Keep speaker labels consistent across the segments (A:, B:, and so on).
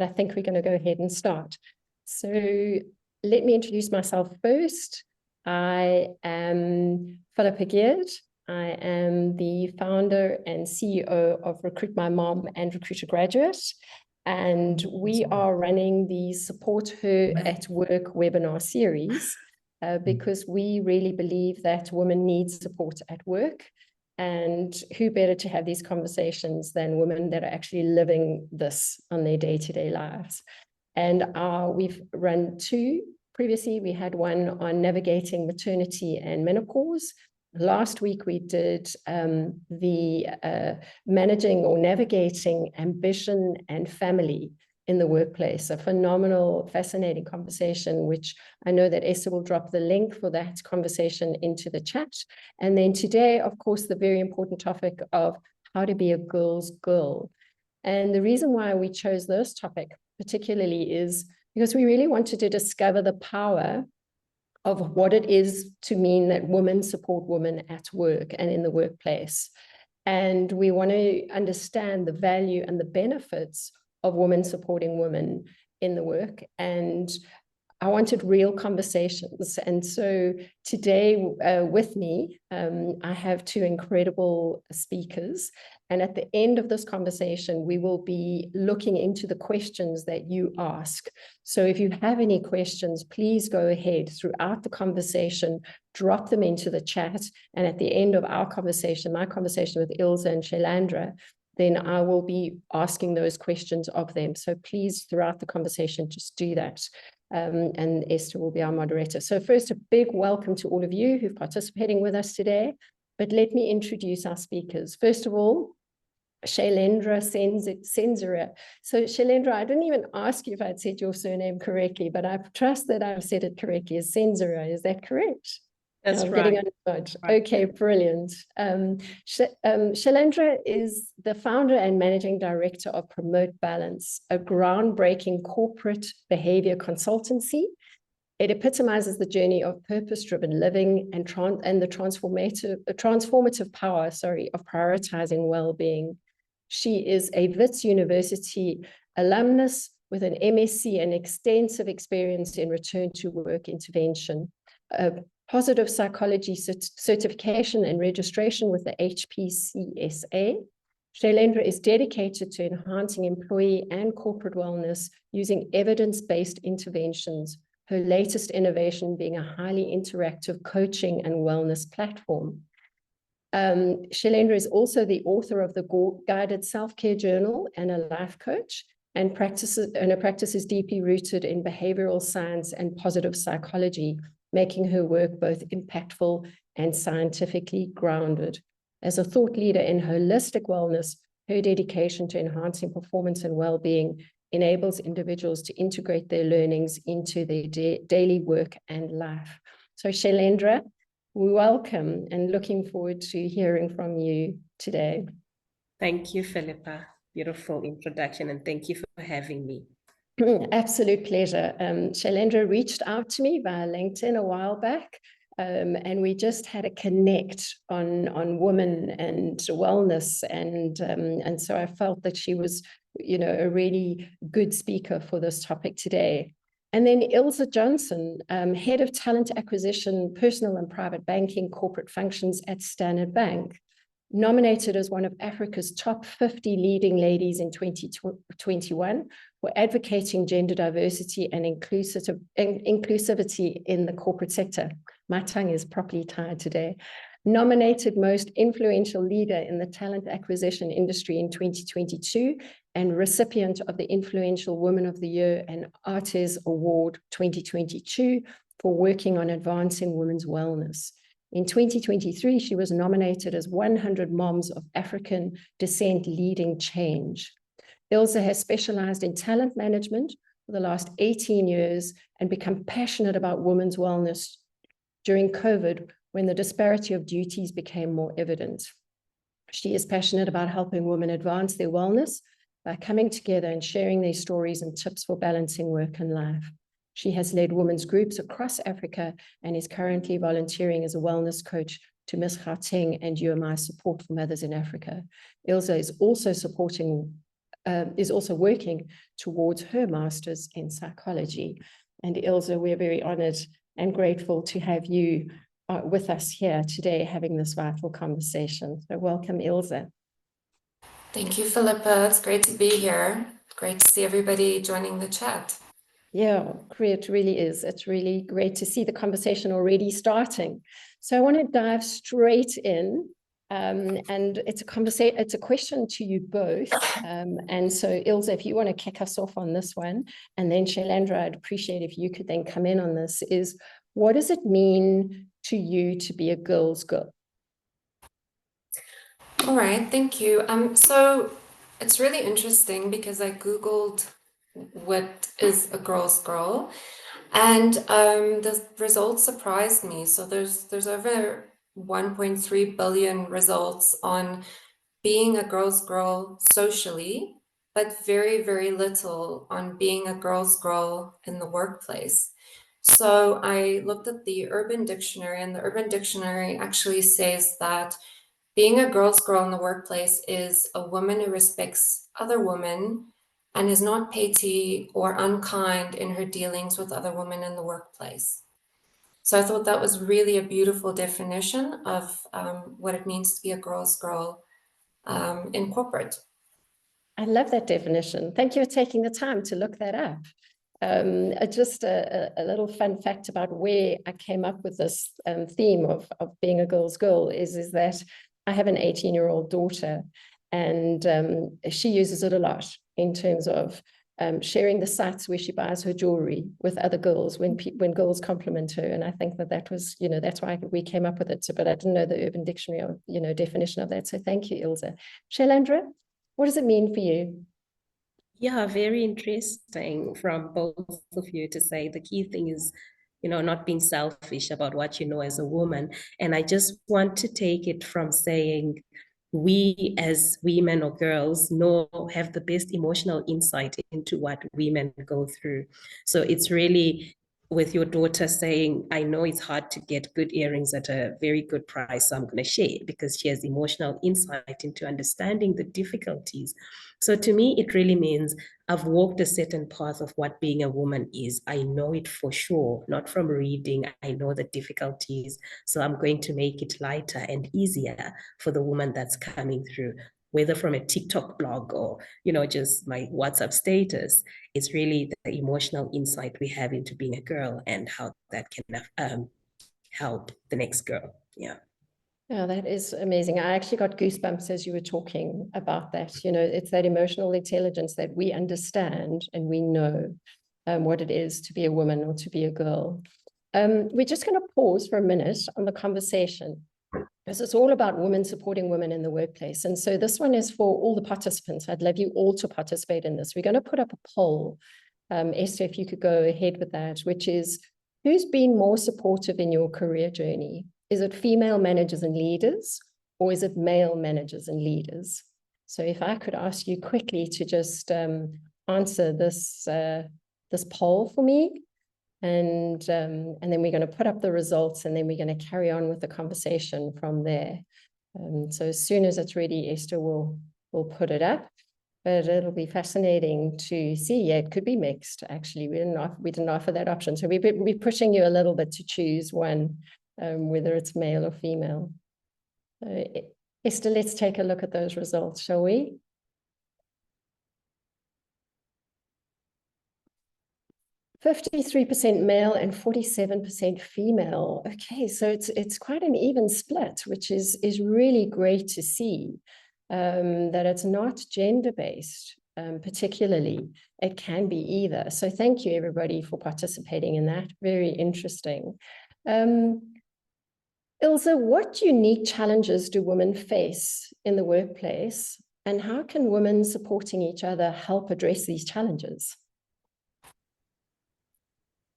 A: I think we're going to go ahead and start. So let me introduce myself first. I am Phillipa Geard. I am the founder and CEO of RecruitMyMom and Recruiter Graduate. And we are running the Support Her at Work webinar series because we really believe that women need support at work. And who better to have these conversations than women that are actually living this on their day-to-day lives. And we've run two previously. We had one on navigating maternity and menopause. Last week, we did the managing or navigating ambition and family in the workplace, a phenomenal, fascinating conversation, which I know that Esther will drop the link for that conversation into the chat. And then today, of course, the very important topic of how to be a girl's girl. And the reason why we chose this topic particularly is because we really wanted to discover the power of what it is to mean that women support women at work and in the workplace. And we want to understand the value and the benefits of women supporting women in the work. And I wanted real conversations. And so today with me, I have two incredible speakers. And at the end of this conversation, we will be looking into the questions that you ask. So if you have any questions, please go ahead throughout the conversation, drop them into the chat. And at the end of our conversation, my conversation with Ilze and Shailendra, then I will be asking those questions of them. So please, throughout the conversation, just do that. And Esther will be our moderator. So first, a big welcome to all of you who're participating with us today. But let me introduce our speakers. First of all, Shailendra Senzere. So Shailendra, I didn't even ask you if I'd said your surname correctly, but I trust that I've said it correctly. Is Senzere, is that correct?
B: That's right.
A: Getting on right. Okay, brilliant. Shailendra is the founder and managing director of Promote Balance, a groundbreaking corporate behavior consultancy. It epitomizes the journey of purpose-driven living and the transformative power, of prioritizing well-being. She is a Wits University alumnus with an MSc and extensive experience in return to work intervention. Positive psychology certification and registration with the HPCSA. Shailendra is dedicated to enhancing employee and corporate wellness using evidence-based interventions, her latest innovation being a highly interactive coaching and wellness platform. Shailendra is also the author of the Guided Self-Care Journal and a life coach, and her practice is deeply rooted in behavioral science and positive psychology, making her work both impactful and scientifically grounded. As a thought leader in holistic wellness, her dedication to enhancing performance and well-being enables individuals to integrate their learnings into their daily work and life. So Shailendra, welcome and looking forward to hearing from you today.
B: Thank you, Phillipa. Beautiful introduction, and thank you for having me.
A: Absolute pleasure. Shailendra reached out to me via LinkedIn a while back, and we just had a connect on women and wellness, and so I felt that she was, a really good speaker for this topic today. And then Ela Johnson, head of talent acquisition, personal and private banking, corporate functions at Standard Bank. Nominated as one of Africa's top 50 leading ladies in 2021 for advocating gender diversity and inclusivity in the corporate sector. My tongue is properly tied today. Nominated most influential leader in the talent acquisition industry in 2022 and recipient of the Influential Woman of the Year and Artes Award 2022 for working on advancing women's wellness. In 2023, she was nominated as 100 Moms of African Descent Leading Change. Ilze has specialized in talent management for the last 18 years and become passionate about women's wellness during COVID when the disparity of duties became more evident. She is passionate about helping women advance their wellness by coming together and sharing their stories and tips for balancing work and life. She has led women's groups across Africa and is currently volunteering as a wellness coach to Miss Gauteng and UMI Support for Mothers in Africa. Ilze is also supporting is also working towards her master's in psychology. And Ilze, we're very honored and grateful to have you with us here today, having this vital conversation. So welcome, Ilze.
C: Thank you, Philippa. It's great to be here. Great to see everybody joining the chat.
A: Yeah, it really is. It's really great to see the conversation already starting. So I want to dive straight in. And it's a question to you both. And so Ilze, if you want to kick us off on this one, and then Shailendra, I'd appreciate if you could then come in on this, is what does it mean to you to be a girl's girl?
C: All right, thank you. So it's really interesting because I Googled what is a girl's girl, and the results surprised me. So there's over 1.3 billion results on being a girl's girl socially, but very, very little on being a girl's girl in the workplace. So I looked at the Urban Dictionary, and the Urban Dictionary actually says that being a girl's girl in the workplace is a woman who respects other women and is not petty or unkind in her dealings with other women in the workplace. So I thought that was really a beautiful definition of what it means to be a girl's girl in corporate.
A: I love that definition. Thank you for taking the time to look that up. Just a little fun fact about where I came up with this theme of being a girl's girl is that I have an 18-year-old daughter, and she uses it a lot in terms of sharing the sites where she buys her jewelry with other girls when girls compliment her. And I think that was, that's why we came up with it. So, but I didn't know the Urban Dictionary, definition of that. So thank you, Ilze. Shailendra, what does it mean for you?
B: Yeah, very interesting from both of you to say the key thing is, not being selfish about what you know as a woman. And I just want to take it from saying we as women or girls have the best emotional insight into what women go through. So it's really with your daughter saying, I know it's hard to get good earrings at a very good price, so I'm going to share, because she has emotional insight into understanding the difficulties. So to me, it really means I've walked a certain path of what being a woman is. I know it for sure, not from reading. I know the difficulties. So I'm going to make it lighter and easier for the woman that's coming through, whether from a TikTok blog or, just my WhatsApp status. It's really the emotional insight we have into being a girl and how that can help the next girl. Yeah.
A: Yeah, that is amazing. I actually got goosebumps as you were talking about that. It's that emotional intelligence that we understand and we know what it is to be a woman or to be a girl. We're just going to pause for a minute on the conversation, because it's all about women supporting women in the workplace. And so this one is for all the participants. I'd love you all to participate in this. We're going to put up a poll. Esther, if you could go ahead with that, which is, who's been more supportive in your career journey? Is it female managers and leaders, or is it male managers and leaders? So if I could ask you quickly to just answer this poll for me, and then we're going to put up the results, and then we're going to carry on with the conversation from there. So as soon as it's ready, Esther will put it up. But it'll be fascinating to see. Yeah, it could be mixed. Actually, we didn't offer that option. So we'll be pushing you a little bit to choose one, whether it's male or female. Esther, let's take a look at those results, shall we? %53% male and 47% female. Okay, so it's quite an even split, which is really great to see. That it's not gender-based, particularly. It can be either. So thank you, everybody, for participating in that. Very interesting. Ilze, what unique challenges do women face in the workplace, and how can women supporting each other help address these challenges?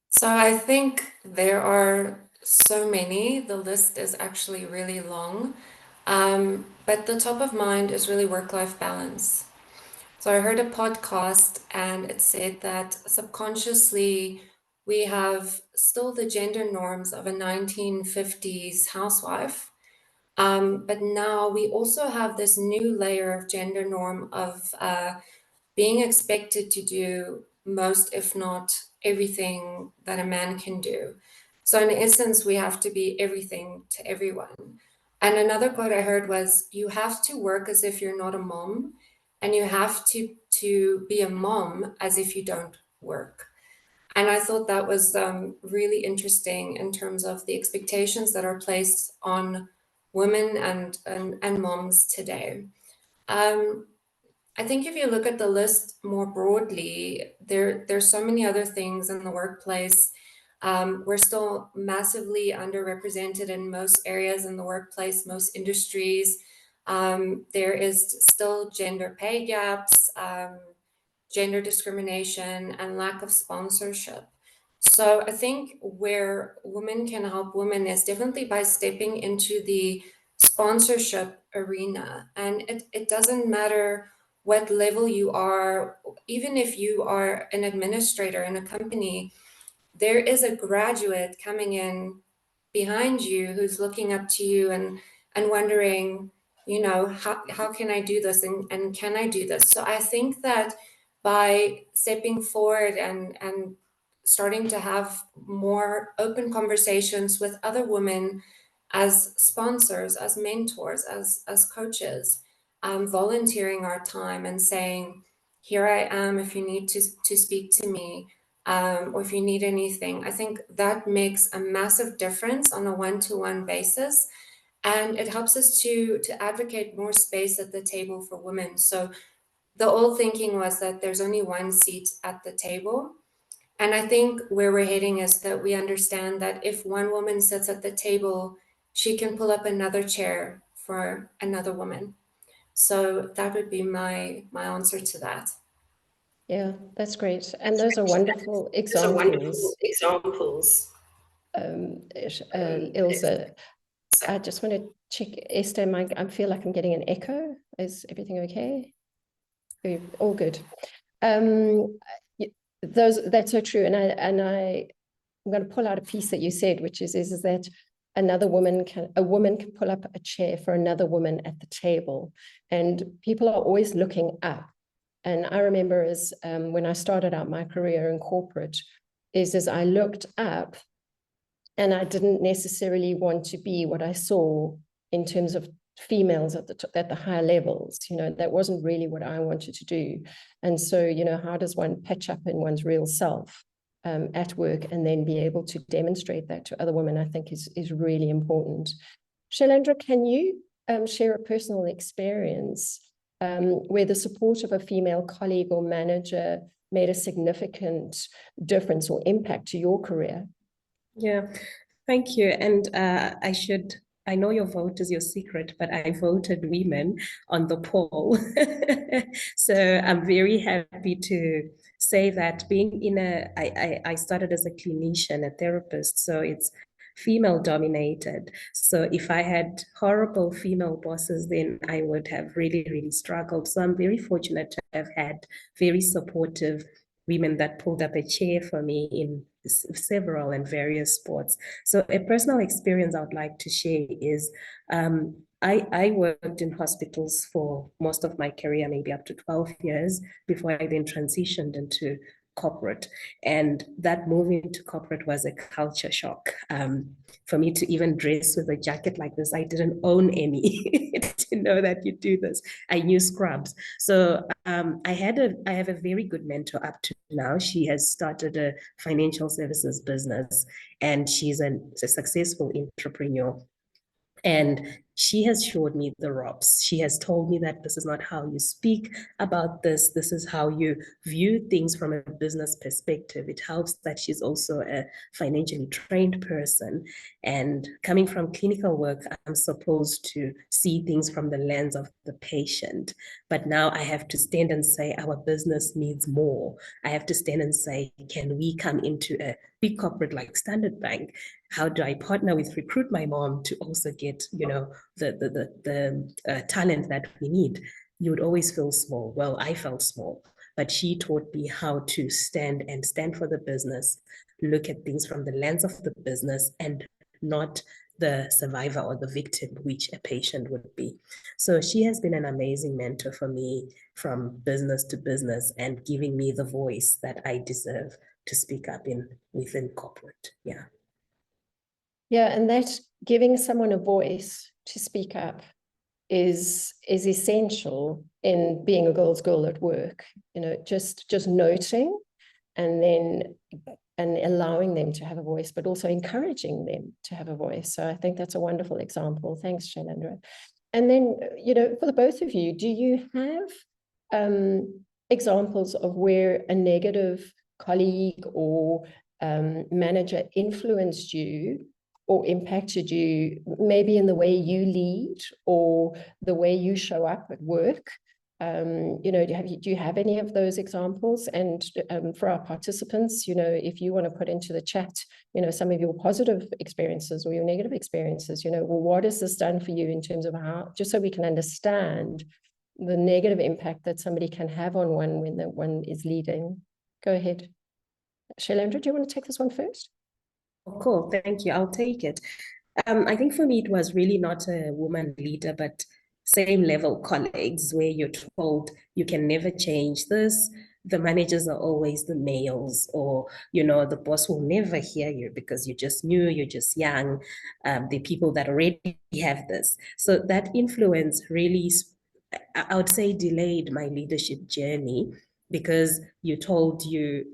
C: So I think there are so many. The list is actually really long. But the top of mind is really work-life balance. So I heard a podcast and it said that subconsciously we have still the gender norms of a 1950s housewife. But now we also have this new layer of gender norm of being expected to do most, if not everything that a man can do. So in essence, we have to be everything to everyone. And another quote I heard was, you have to work as if you're not a mom, and you have to be a mom as if you don't work. And I thought that was really interesting in terms of the expectations that are placed on women and moms today. I think if you look at the list more broadly, there's so many other things in the workplace. We're still massively underrepresented in most areas in the workplace, most industries. There is still gender pay gaps, gender discrimination, and lack of sponsorship. So I think where women can help women is definitely by stepping into the sponsorship arena. And it doesn't matter what level you are, even if you are an administrator in a company, there is a graduate coming in behind you who's looking up to you and wondering, you know, how can I do this, and can I do this? So I think that by stepping forward and starting to have more open conversations with other women as sponsors, as mentors, as coaches, volunteering our time and saying, here I am if you need to speak to me, or if you need anything. I think that makes a massive difference on a one-to-one basis. And it helps us to advocate more space at the table for women. So the old thinking was that there's only one seat at the table. And I think where we're heading is that we understand that if one woman sits at the table, she can pull up another chair for another woman. So that would be my answer to that.
A: Yeah, that's great. And those are wonderful examples. Ilze, I just want to check, Esther, I feel like I'm getting an echo. Is everything okay? All good. That's so true. And I'm going to pull out a piece that you said, which is that a woman can pull up a chair for another woman at the table, and people are always looking up. And I remember when I started out my career in corporate, as I looked up, and I didn't necessarily want to be what I saw in terms of females at the higher levels. You know, that wasn't really what I wanted to do. And so, you know, how does one pitch up in one's real self at work and then be able to demonstrate that to other women, I think is really important. Shailendra, can you share a personal experience where the support of a female colleague or manager made a significant difference or impact to your career?
B: Yeah, thank you. And I know your vote is your secret, but I voted women on the poll. So I'm very happy to say that being I started as a clinician, a therapist, so it's female dominated. So if I had horrible female bosses, then I would have really, really struggled. So I'm very fortunate to have had very supportive women that pulled up a chair for me in several and various sports. So a personal experience I would like to share is I worked in hospitals for most of my career, maybe up to 12 years, before I then transitioned into corporate. And that move into corporate was a culture shock. For me to even dress with a jacket like this, I didn't own any to know that you do this. I knew scrubs. So I have a very good mentor up to now. She has started a financial services business, and she's a successful entrepreneur. And she has showed me the ropes. She has told me that this is not how you speak about this. This is how you view things from a business perspective. It helps that she's also a financially trained person. And coming from clinical work, I'm supposed to see things from the lens of the patient. But now I have to stand and say, our business needs more. I have to stand and say, can we come into a big corporate like Standard Bank? How do I partner with RecruitMyMom to also get, you know, the talent that we need? You would always feel small. Well, I felt small, but she taught me how to stand for the business, look at things from the lens of the business, and not the survivor or the victim, which a patient would be. So she has been an amazing mentor for me from business to business and giving me the voice that I deserve to speak up within corporate. Yeah.
A: Yeah, and that giving someone a voice to speak up is essential in being a girl's girl at work. You know, just noting and allowing them to have a voice, but also encouraging them to have a voice. So I think that's a wonderful example. Thanks, Shailendra. And then, you know, for the both of you, do you have examples of where a negative colleague or manager influenced you or impacted you, maybe in the way you lead or the way you show up at work? You know, do you have any of those examples? And for our participants, you know, if you want to put into the chat, you know, some of your positive experiences or your negative experiences, you know, well, what has this done for you in terms of how, just so we can understand the negative impact that somebody can have on one when the one is leading. Go ahead. Shailendra, do you want to take this one first?
B: Oh, cool, thank you. I'll take it. I think for me, it was really not a woman leader, but same level colleagues where you're told you can never change this. The managers are always the males, or, you know, the boss will never hear you because you're just new, you're just young. The people that already have this. So that influence really, I would say, delayed my leadership journey, because you're told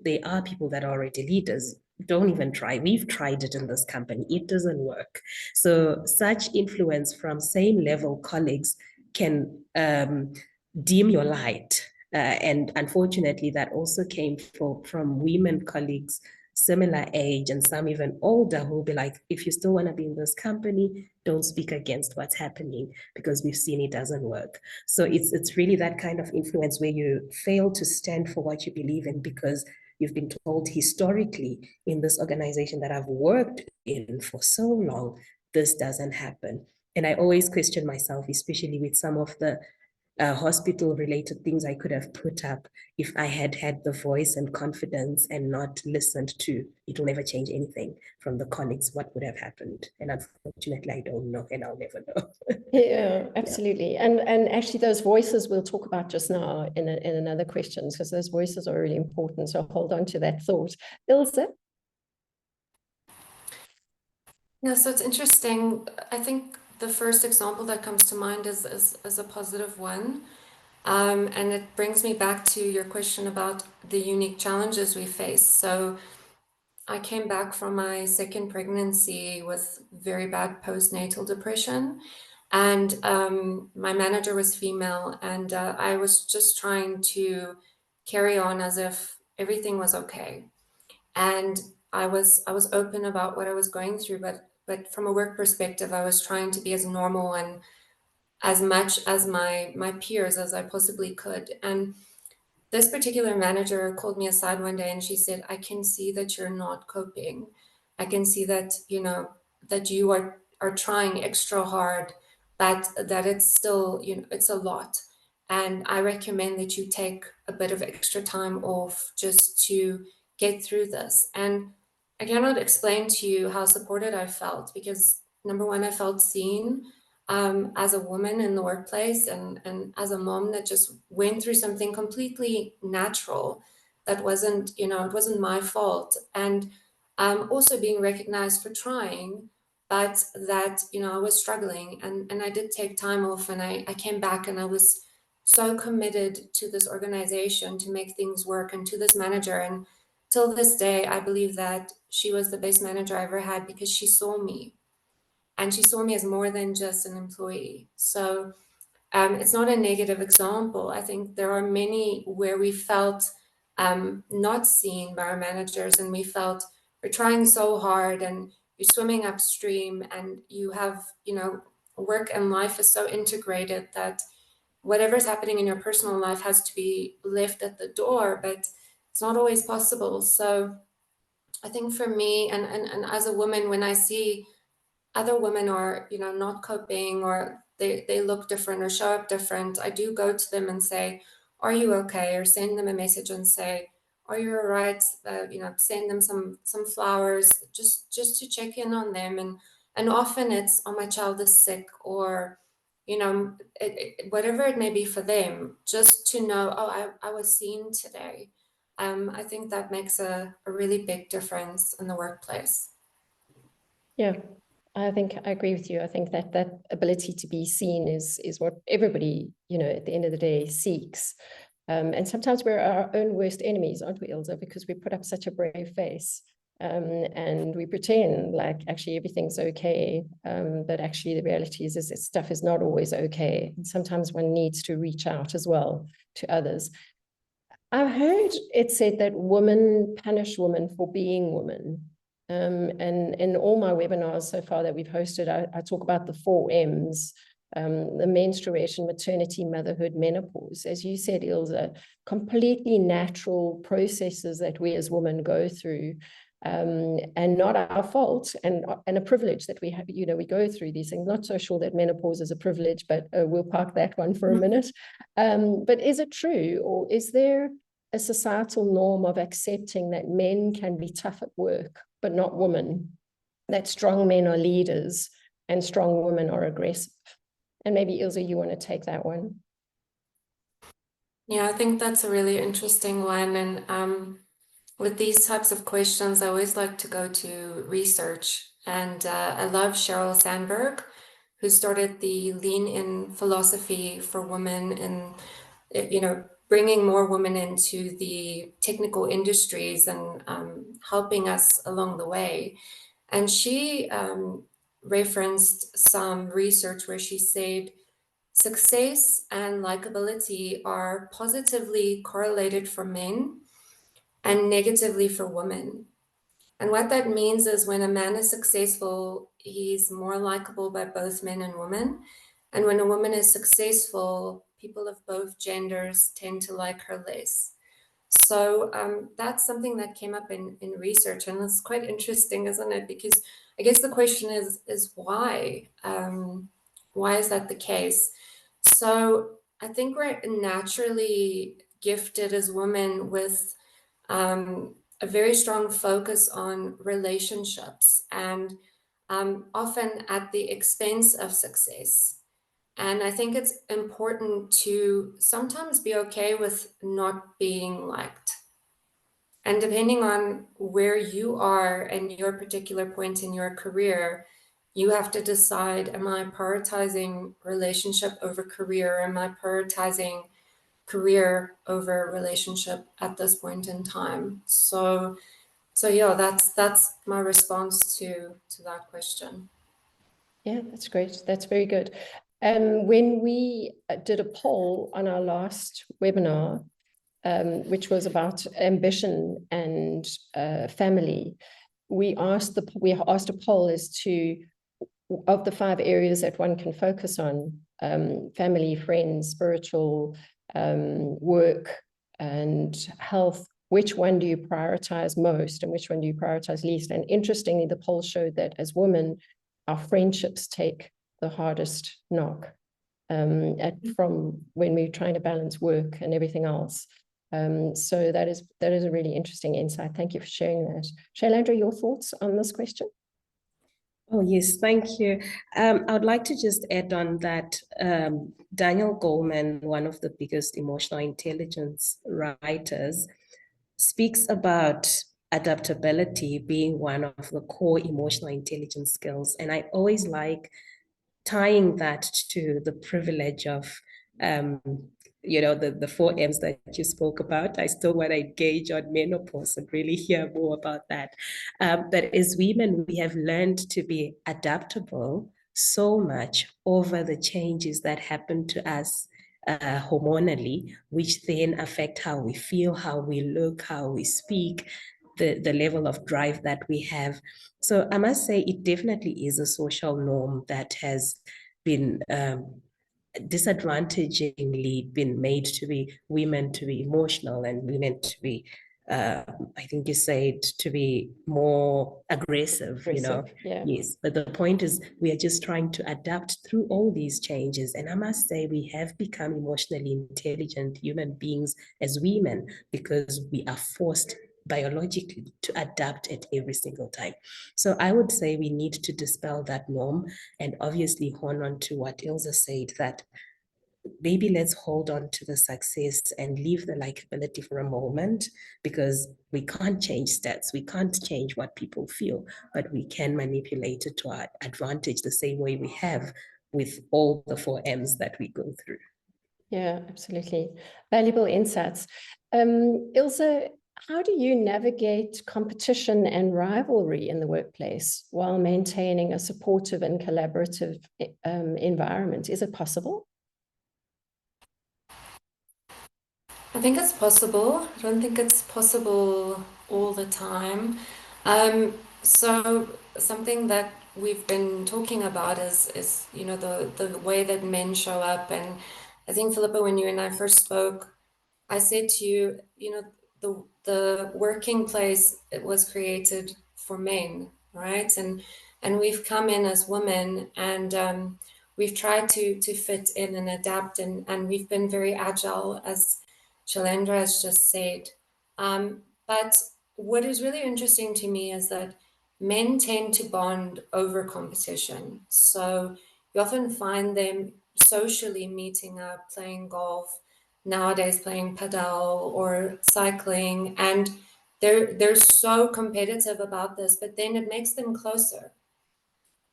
B: there are people that are already leaders. Don't even try. We've tried it in this company. It doesn't work. So such influence from same level colleagues can dim your light. And unfortunately, that also came from women colleagues, similar age, and some even older, who will be like, if you still want to be in this company, don't speak against what's happening, because we've seen it doesn't work. So it's really that kind of influence where you fail to stand for what you believe in, because you've been told historically in this organization that I've worked in for so long, this doesn't happen. And I always question myself, especially with some of the hospital-related things I could have put up. If I had had the voice and confidence and not listened to, it will never change anything from the colleagues, what would have happened? And unfortunately, I don't know, and I'll never know.
A: Yeah, absolutely. Yeah. And actually those voices we'll talk about just now in another questions, because those voices are really important. So hold on to that thought. Ilze?
C: Yeah, so it's interesting. I think the first example that comes to mind is a positive one. And it brings me back to your question about the unique challenges we face. So I came back from my second pregnancy with very bad postnatal depression. And my manager was female, and I was just trying to carry on as if everything was okay. And I was open about what I was going through, but from a work perspective, I was trying to be as normal and as much as my peers as I possibly could. And this particular manager called me aside one day and she said, I can see that you're not coping. I can see that, you know, that you are trying extra hard, but that it's still, you know, it's a lot. And I recommend that you take a bit of extra time off just to get through this. And I cannot explain to you how supported I felt, because number one, I felt seen as a woman in the workplace, and as a mom that just went through something completely natural that wasn't, you know, it wasn't my fault. And also being recognized for trying, but that, you know, I was struggling, and I did take time off, and I came back, and I was so committed to this organization to make things work, and to this manager. And till this day, I believe that she was the best manager I ever had, because she saw me. And she saw me as more than just an employee. So it's not a negative example. I think there are many where we felt not seen by our managers, and we felt we're trying so hard, and you're swimming upstream, and you have, you know, work and life is so integrated that whatever's happening in your personal life has to be left at the door, but it's not always possible. So I think for me, and as a woman, when I see other women are, you know, not coping, or they look different or show up different, I do go to them and say, are you okay? Or send them a message and say, are you all right? You know, send them some flowers, just to check in on them, And often it's, oh, my child is sick, or, whatever it may be for them, just to know, oh, I was seen today. I think that makes a really big difference in the workplace.
A: Yeah, I think I agree with you. I think that that ability to be seen is what everybody, at the end of the day seeks. And sometimes we're our own worst enemies, aren't we, Ilze? Because we put up such a brave face, and we pretend like actually everything's okay. But actually the reality is that stuff is not always okay. And sometimes one needs to reach out as well to others. I've heard it said that women punish women for being women. And in all my webinars so far that we've hosted, I talk about the 4 M's, the menstruation, maternity, motherhood, menopause. As you said, Ilze, completely natural processes that we as women go through, and not our fault, and a privilege that we have. We go through these things. Not so sure that menopause is a privilege, but we'll park that one for a minute. But is it true, or is there a societal norm of accepting that men can be tough at work, but not women, that strong men are leaders and strong women are aggressive? And maybe, Ilze, you want to take that one?
C: Yeah, I think that's a really interesting one. And with these types of questions, I always like to go to research. And I love Sheryl Sandberg, who started the Lean In philosophy for women, and, bringing more women into the technical industries and helping us along the way. And she referenced some research where she said success and likability are positively correlated for men and negatively for women. And what that means is when a man is successful, he's more likable by both men and women. And when a woman is successful, people of both genders tend to like her less. So that's something that came up in research, and it's quite interesting, isn't it? Because I guess the question is why? Why is that the case? So I think we're naturally gifted as women with a very strong focus on relationships, and often at the expense of success. And I think it's important to sometimes be okay with not being liked. And depending on where you are and your particular point in your career, you have to decide, am I prioritizing relationship over career? Am I prioritizing career over relationship at this point in time? So yeah, that's my response to that question.
A: Yeah, that's great. That's very good. When we did a poll on our last webinar, which was about ambition and family, we asked a poll as to, of the 5 areas that one can focus on, family, friends, spiritual, work, and health, which one do you prioritize most and which one do you prioritize least? And interestingly, the poll showed that as women, our friendships take the hardest knock, from when we're trying to balance work and everything else. So that is a really interesting insight. Thank you for sharing that. Shailendra, your thoughts on this question?
B: Oh, yes, thank you. I would like to just add on that Daniel Goleman, one of the biggest emotional intelligence writers, speaks about adaptability being one of the core emotional intelligence skills. And I always like tying that to the privilege of the 4 M's that you spoke about. I still want to engage on menopause and really hear more about that. But as women, we have learned to be adaptable so much over the changes that happen to us hormonally, which then affect how we feel, how we look, how we speak, the level of drive that we have. So I must say it definitely is a social norm that has been disadvantagingly been made to be women to be emotional and women to be I think you said to be more aggressive,
A: Yeah.
B: Yes, but the point is we are just trying to adapt through all these changes. And I must say we have become emotionally intelligent human beings as women because we are forced biologically to adapt at every single time. So I would say we need to dispel that norm and obviously hone on to what Ilze said, that maybe let's hold on to the success and leave the likability for a moment, because we can't change stats. We can't change what people feel, but we can manipulate it to our advantage the same way we have with all the 4 M's that we go through.
A: Yeah, absolutely. Valuable insights. Ilze, how do you navigate competition and rivalry in the workplace while maintaining a supportive and collaborative environment? Is it possible?
C: I think it's possible. I don't think it's possible all the time. So something that we've been talking about is you know, the way that men show up. And I think, Phillipa, when you and I first spoke, I said to you, you know, the working place, it was created for men, right? And we've come in as women, and we've tried to fit in and adapt, and we've been very agile, as Shailendra has just said. But what is really interesting to me is that men tend to bond over competition. So you often find them socially meeting up, playing golf, nowadays playing padel or cycling, and they're so competitive about this, but then it makes them closer.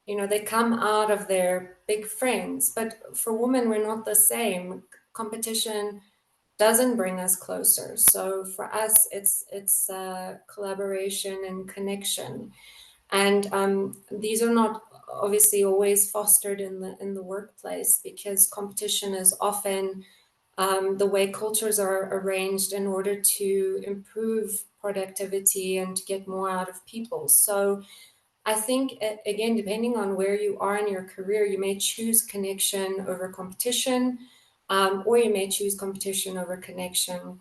C: You know, they come out of their big friends, but for women, we're not the same. Competition doesn't bring us closer. So for us, it's collaboration and connection. And these are not obviously always fostered in the workplace, because competition is often the way cultures are arranged in order to improve productivity and to get more out of people. So I think, again, depending on where you are in your career, you may choose connection over competition, or you may choose competition over connection.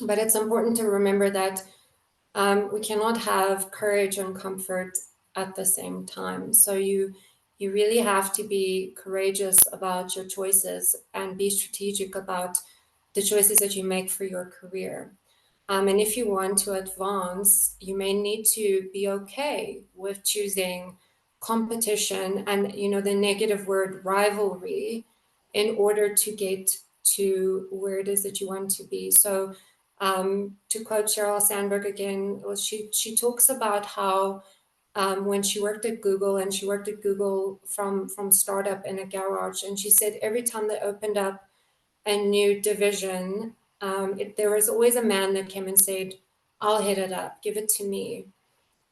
C: But it's important to remember that we cannot have courage and comfort at the same time. So you really have to be courageous about your choices and be strategic about the choices that you make for your career. And if you want to advance, you may need to be okay with choosing competition and, you know, the negative word rivalry in order to get to where it is that you want to be. So to quote Sheryl Sandberg again, well, she talks about how when she worked at Google, and she worked at Google from startup in a garage, and she said every time they opened up a new division, there was always a man that came and said, I'll head it up, give it to me.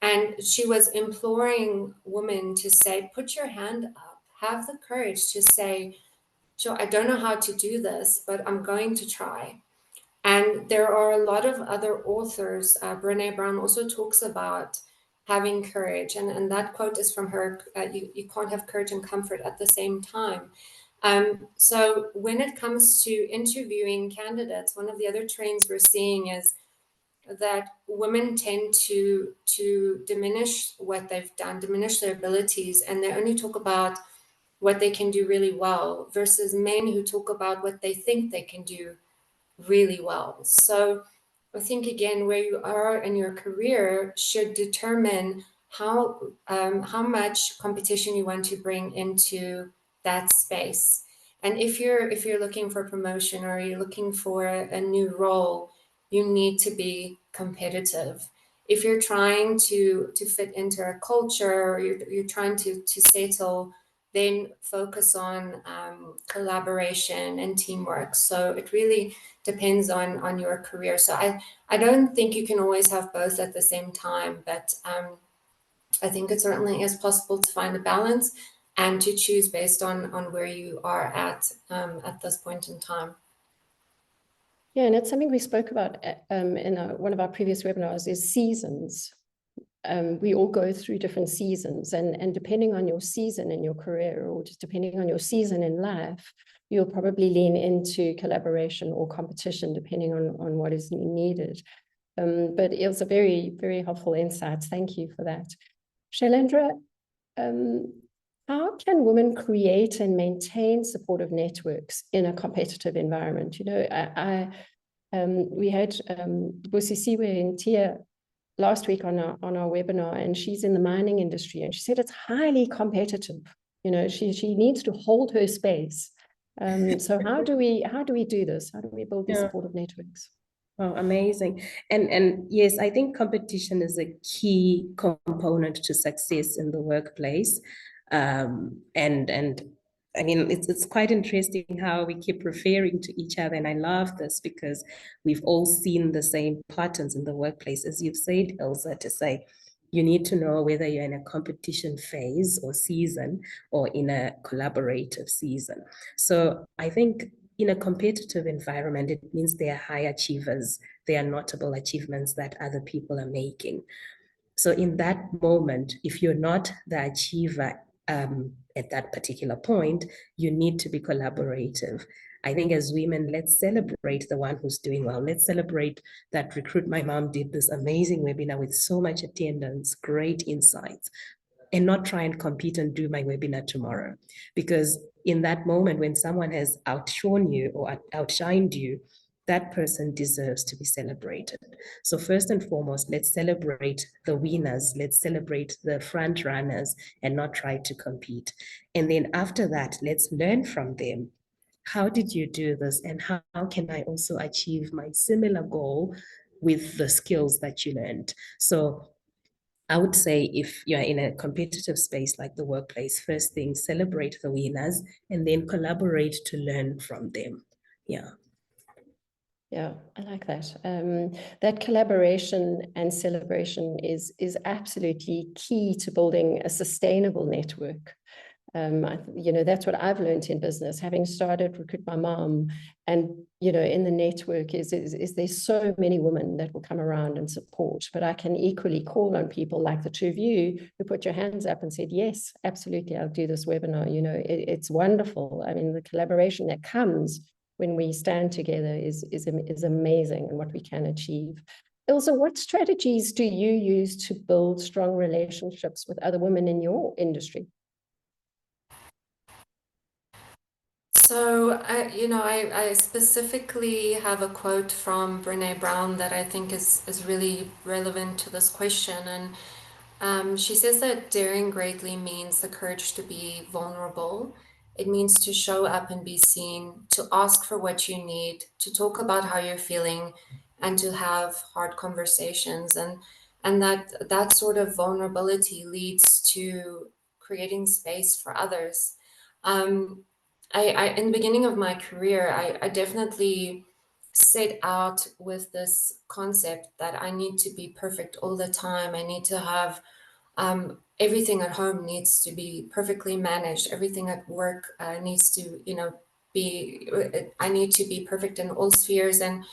C: And she was imploring women to say, put your hand up, have the courage to say, sure, I don't know how to do this, but I'm going to try. And there are a lot of other authors. Brené Brown also talks about having courage. And that quote is from her, you can't have courage and comfort at the same time. So when it comes to interviewing candidates, one of the other trends we're seeing is that women tend to diminish what they've done, diminish their abilities, and they only talk about what they can do really well, versus men who talk about what they think they can do really well. So I think, again, where you are in your career should determine how much competition you want to bring into that space. And if you're looking for promotion, or you're looking for a new role, you need to be competitive. If you're trying to fit into a culture, or you're trying to settle, then focus on collaboration and teamwork. So it really depends on your career. So I don't think you can always have both at the same time, but I think it certainly is possible to find a balance and to choose based on where you are at this point in time.
A: Yeah, and it's something we spoke about in one of our previous webinars, is seasons. We all go through different seasons, and depending on your season in your career, or just depending on your season in life, you'll probably lean into collaboration or competition, depending on what is needed. But it was a very, very helpful insight. Thank you for that. Shailendra, how can women create and maintain supportive networks in a competitive environment? You know, We had Busisiwe and Tia last week on our webinar, and she's in the mining industry, and she said it's highly competitive. You know, she needs to hold her space. So how do we do this? How do we build these supportive networks?
B: Oh, amazing. And yes, I think competition is a key component to success in the workplace. And I mean, it's quite interesting how we keep referring to each other. And I love this because we've all seen the same patterns in the workplace. As you've said, Ilze, to say, you need to know whether you're in a competition phase or season or in a collaborative season. So I think in a competitive environment, it means they are high achievers. They are notable achievements that other people are making. So in that moment, if you're not the achiever at that particular point, you need to be collaborative. I think as women, let's celebrate the one who's doing well. Let's celebrate that Recruit My Mom did this amazing webinar with so much attendance, great insights, and not try and compete and do my webinar tomorrow. Because in that moment, when someone has outshone you or outshined you, that person deserves to be celebrated. So first and foremost, let's celebrate the winners, let's celebrate the front runners and not try to compete. And then after that, let's learn from them. How did you do this? And how can I also achieve my similar goal with the skills that you learned? So I would say if you're in a competitive space like the workplace, first thing, celebrate the winners and then collaborate to learn from them. Yeah.
A: Yeah, I like that. That collaboration and celebration is absolutely key to building a sustainable network. You know, that's what I've learned in business, having started Recruit My Mom, and you know, in the network is there's so many women that will come around and support, but I can equally call on people like the two of you who put your hands up and said, yes, absolutely, I'll do this webinar. You know, it's wonderful. I mean, the collaboration that comes when we stand together is amazing, and what we can achieve. Ilze, what strategies do you use to build strong relationships with other women in your industry?
C: So, I specifically have a quote from Brene Brown that I think is really relevant to this question. And she says that daring greatly means the courage to be vulnerable. It means to show up and be seen, to ask for what you need, to talk about how you're feeling, and to have hard conversations. And that sort of vulnerability leads to creating space for others. In the beginning of my career, I definitely set out with this concept that I need to be perfect all the time. I need to have everything at home needs to be perfectly managed. Everything at work needs to, be. I need to be perfect in all spheres, and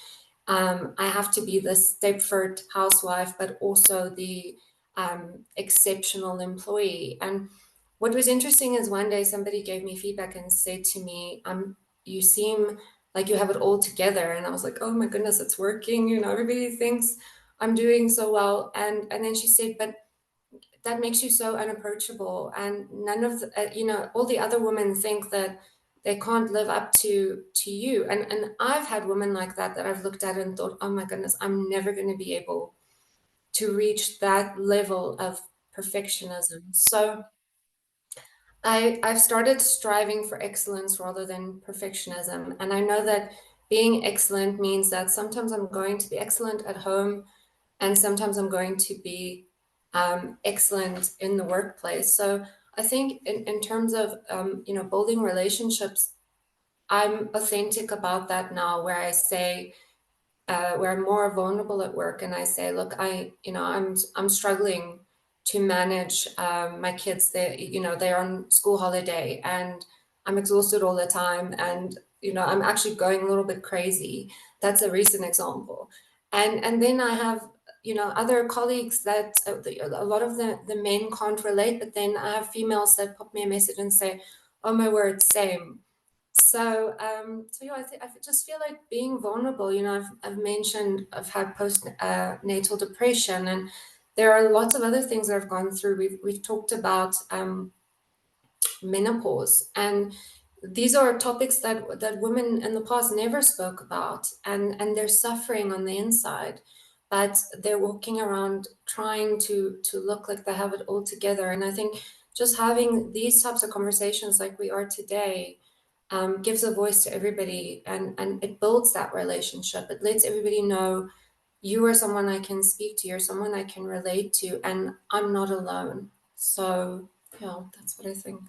C: I have to be the Stepford housewife, but also the exceptional employee. And what was interesting is one day somebody gave me feedback and said to me, you seem like you have it all together. And I was like, oh my goodness, it's working. You know, everybody thinks I'm doing so well. And then she said, but that makes you so unapproachable. And none of the, all the other women think that they can't live up to you. And I've had women like that I've looked at and thought, oh my goodness, I'm never going to be able to reach that level of perfectionism. So I've started striving for excellence rather than perfectionism. And I know that being excellent means that sometimes I'm going to be excellent at home and sometimes I'm going to be excellent in the workplace. So I think in terms of, building relationships, I'm authentic about that now, where I say, where I'm more vulnerable at work, and I say, look, I'm struggling to manage my kids. They're on school holiday, and I'm exhausted all the time, and I'm actually going a little bit crazy. That's a recent example, and then I have other colleagues that a lot of the men can't relate, but then I have females that pop me a message and say, oh my word, same. So, yeah, I just feel like being vulnerable. I've mentioned I've had postnatal depression, and there are lots of other things that I've gone through. We've talked about menopause, and these are topics that women in the past never spoke about, and they're suffering on the inside, but they're walking around trying to look like they have it all together. And I think just having these types of conversations like we are today gives a voice to everybody, and it builds that relationship. It lets everybody know you are someone I can speak to, you're someone I can relate to, and I'm not alone. So yeah, that's what I think.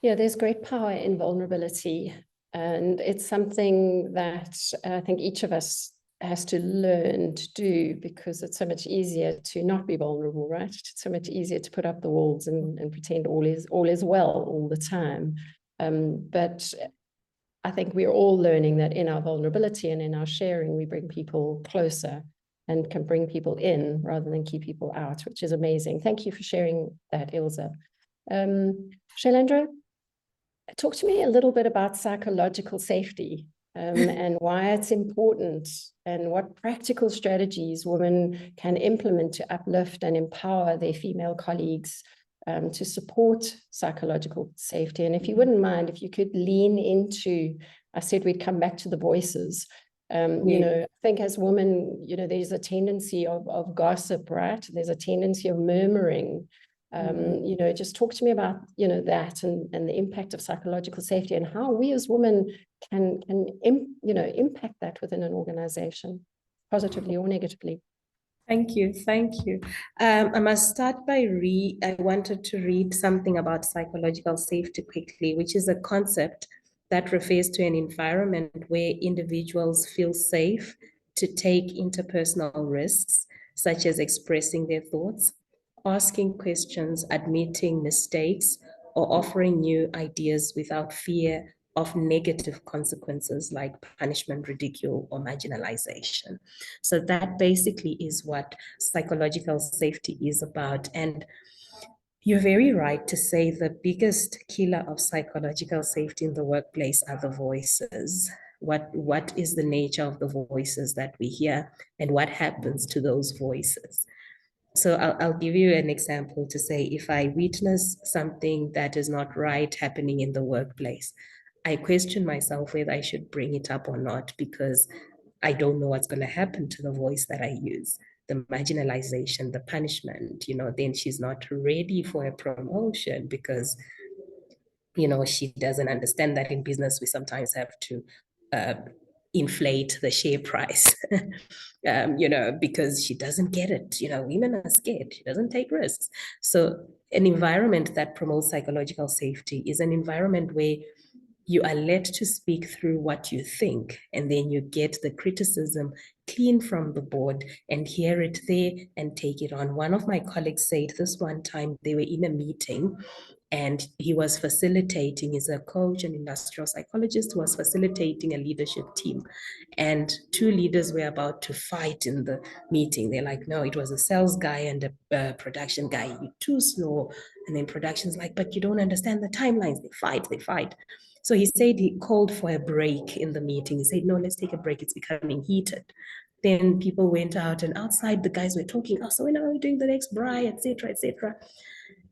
A: Yeah, there's great power in vulnerability, and it's something that I think each of us has to learn to do, because it's so much easier to not be vulnerable, right? It's so much easier to put up the walls and pretend all is well all the time. But I think we're all learning that in our vulnerability and in our sharing, we bring people closer and can bring people in rather than keep people out, which is amazing. Thank you for sharing that, Ilze. Shailendra, talk to me a little bit about psychological safety and why it's important, and what practical strategies women can implement to uplift and empower their female colleagues to support psychological safety. And if you wouldn't mind, if you could lean into, I said we'd come back to the voices. You know, I think as women, you know, there's a tendency of gossip, right? There's a tendency of murmuring. You know, just talk to me about, you know, that and the impact of psychological safety, and how we as women can you know, impact that within an organization, positively or negatively.
B: Thank you. I must start by I wanted to read something about psychological safety quickly, which is a concept that refers to an environment where individuals feel safe to take interpersonal risks, such as expressing their thoughts, asking questions, admitting mistakes, or offering new ideas without fear of negative consequences like punishment, ridicule, or marginalization. So that basically is what psychological safety is about. And you're very right to say the biggest killer of psychological safety in the workplace are the voices. What is the nature of the voices that we hear, and what happens to those voices? So I'll give you an example to say, if I witness something that is not right happening in the workplace, I question myself whether I should bring it up or not, because I don't know what's going to happen to the voice that I use, the marginalization, the punishment, you know, then she's not ready for a promotion because, you know, she doesn't understand that in business we sometimes have to inflate the share price, you know, because she doesn't get it. You know, women are scared. She doesn't take risks. So an environment that promotes psychological safety is an environment where you are led to speak through what you think, and then you get the criticism clean from the board and hear it there and take it on. One of my colleagues said this one time, they were in a meeting and he was facilitating, he's a coach and industrial psychologist who was facilitating a leadership team. And two leaders were about to fight in the meeting. They're like, no, it was a sales guy and a production guy. You're too slow. And then production's like, but you don't understand the timelines. They fight. So he said he called for a break in the meeting. He said, no, let's take a break. It's becoming heated. Then people went out, and outside the guys were talking, oh, so when are we doing the next braai, etc., etc.